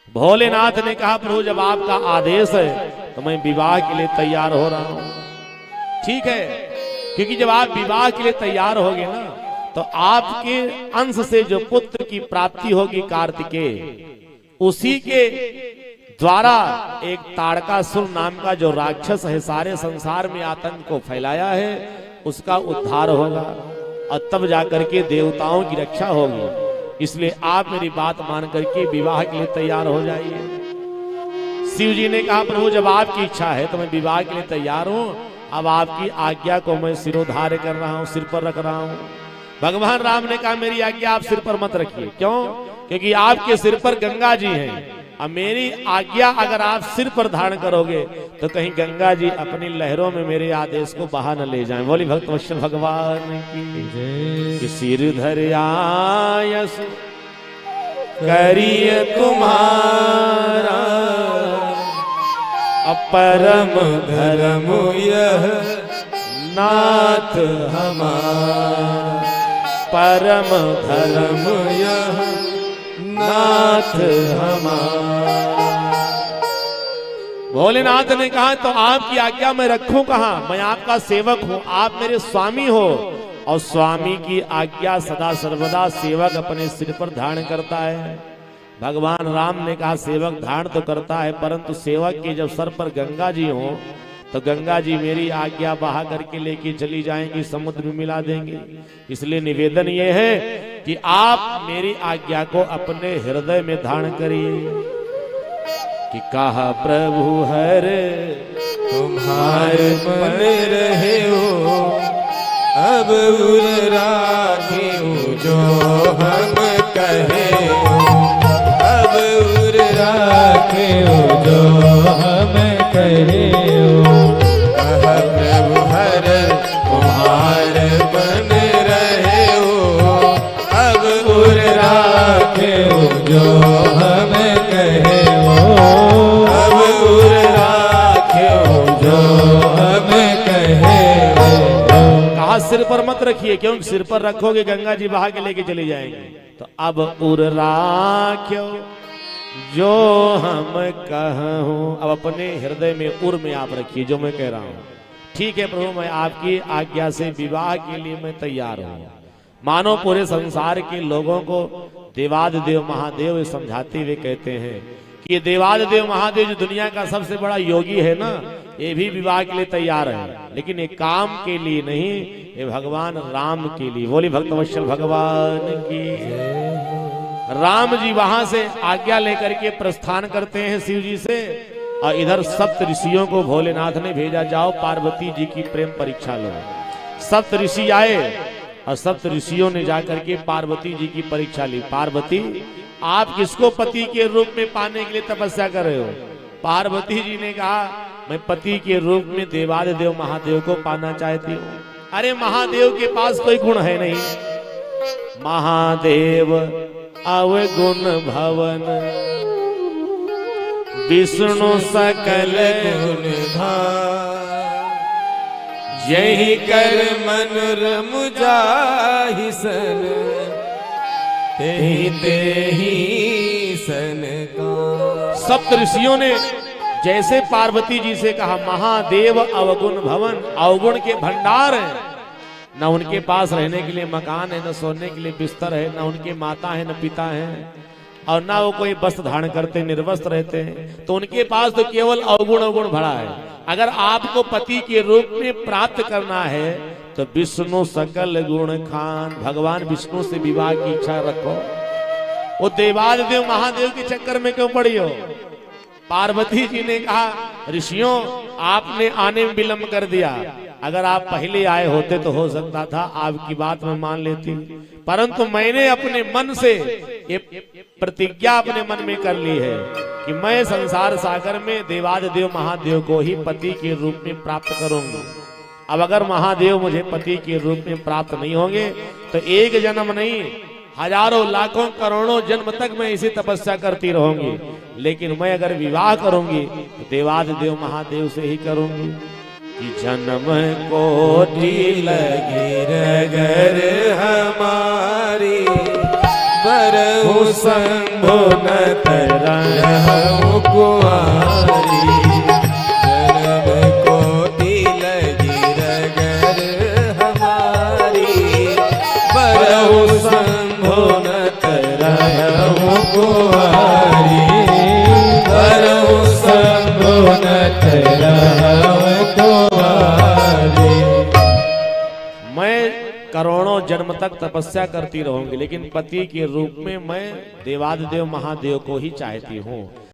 भोलेनाथ ने कहा प्रभु जब आपका आदेश है तो मैं विवाह के लिए तैयार हो रहा हूं। ठीक है, क्योंकि जब आप विवाह के लिए तैयार होगे ना तो आपके अंश से जो पुत्र की प्राप्ति होगी कार्तिकेय, उसी के द्वारा एक ताड़कासुर नाम का जो राक्षस है सारे संसार में आतंक को फैलाया है उसका उद्धार होगा और तब जाकर के देवताओं की रक्षा होगी। इसलिए आप मेरी बात मान करके विवाह के लिए तैयार हो जाइए। शिव जी ने कहा प्रभु जब आपकी इच्छा है तो मैं विवाह के लिए तैयार हूं। अब आपकी आज्ञा को मैं सिरोधार्य कर रहा हूं, सिर पर रख रहा हूं। भगवान राम ने कहा मेरी आज्ञा आप सिर पर मत रखिए। क्यों? क्योंकि आपके सिर पर गंगा जी हैं। अब मेरी आज्ञा अगर आप सिर पर धारण करोगे तो कहीं गंगा जी अपनी लहरों में मेरे आदेश को बहा न ले जाएं। बोली भक्त वत्सल भगवान की जय। सिर धरियायस करिय तुम्हारा अपरम धर्म यह नाथ हमारा, परम धर्म यह नाथ हमारा। भोलेनाथ ने कहा तो आपकी आज्ञा मैं रखूं कहां? मैं आपका सेवक हूं, आप मेरे स्वामी हो और स्वामी की आज्ञा सदा सर्वदा सेवक अपने सिर पर धारण करता है। भगवान राम ने कहा सेवक धारण तो करता है परंतु सेवक के जब सर पर गंगा जी हो तो गंगा जी मेरी आज्ञा बहा करके लेके चली जाएंगी, समुद्र में मिला देंगे। इसलिए निवेदन ये है कि आप मेरी आज्ञा को अपने हृदय में धारण करिए। कि कहा प्रभु हर तुम्हारे मन रहे हो, अब उर राखे जो हम कहे हो, अब उर राखे जो हम कहे हो। कहा प्रभु हर तुम्हारे मन रहे हो, अब उर राखे जो हम कहे हो, अब उर राखे जो हम कहे हो। कहा सिर पर मत रखिए, क्योंकि सिर पर रखोगे गंगा जी बहा के लेके चली जाएंगे। तो अब उर राख्यो जो हम कहूं, अब अपने हृदय में उर में आप रखिए जो मैं कह रहा हूं। ठीक है प्रभु मैं आपकी आज्ञा से विवाह के लिए मैं तैयार हूं। मानो पूरे संसार के लोगों को देवादिदेव महादेव समझाते हुए कहते हैं कि ये देवादिदेव महादेव जो दुनिया का सबसे बड़ा योगी है ना, ये भी विवाह के लिए तैयार है, लेकिन ये काम के लिए नहीं, ये भगवान राम के लिए। बोली भक्त वत्सल भगवान की। राम जी वहां से आज्ञा लेकर के प्रस्थान करते हैं शिव जी से, और इधर सप्त ऋषियों को भोलेनाथ ने भेजा जाओ पार्वती जी की प्रेम परीक्षा लो। सप्त ऋषि आए और सप्त ऋषियों ने जाकर के पार्वती जी की परीक्षा ली। पार्वती आप किसको पति के रूप में पाने के लिए तपस्या कर रहे हो? पार्वती जी ने कहा मैं पति के रूप में देवादिदेव महादेव को पाना चाहती हूँ। अरे महादेव के पास कोई गुण है नहीं, महादेव अवगुण भवन, विष्णु सकल गुण धाम, यही कर मन रम जाहि सन, तेहि तेहि सन का। सप्त ऋषियों ने जैसे पार्वती जी से कहा महादेव अवगुण भवन, अवगुण के भंडार हैं, न उनके पास रहने के लिए मकान है, न सोने के लिए बिस्तर है, न उनके माता है न पिता है, और ना वो कोई वस्त्र धारण करते, निर्वस्त्र रहते हैं। तो उनके पास तो केवल अवगुण अवगुण भरा है। अगर आपको पति के रूप में प्राप्त करना है तो विष्णु सकल गुण खान, भगवान विष्णु से विवाह की इच्छा रखो। वो देवादिदेव महादेव के चक्कर में क्यों पड़ी हो? पार्वती जी ने कहा ऋषियों आपने आने में विलंब कर दिया, अगर आप पहले आए होते तो हो सकता था आपकी बात में मान लेती, परंतु मैंने अपने मन से ये प्रतिज्ञा अपने मन में कर ली है कि मैं संसार सागर में देवादिदेव महादेव को ही पति के रूप में प्राप्त करूंगी। अब अगर महादेव मुझे पति के रूप में प्राप्त नहीं होंगे तो एक जन्म नहीं हजारों लाखों करोड़ों जन्म तक मैं इसी तपस्या करती रहूंगी, लेकिन मैं अगर विवाह करूंगी तो देवादिदेव महादेव से ही करूंगी। कि जन्म कोटि लगी रगर हमारी, बरहु शंभु नत रहु कुंवारी, जन्म कोटि लगी रगर हमारी, बरहु शंभु नत रहु कुंवारी, बरहु शंभु नत रहु कुंवारी। मैं करोड़ों जन्म तक तपस्या करती रहूंगी, लेकिन पति के रूप में मैं देवादिदेव महादेव को ही चाहती हूँ।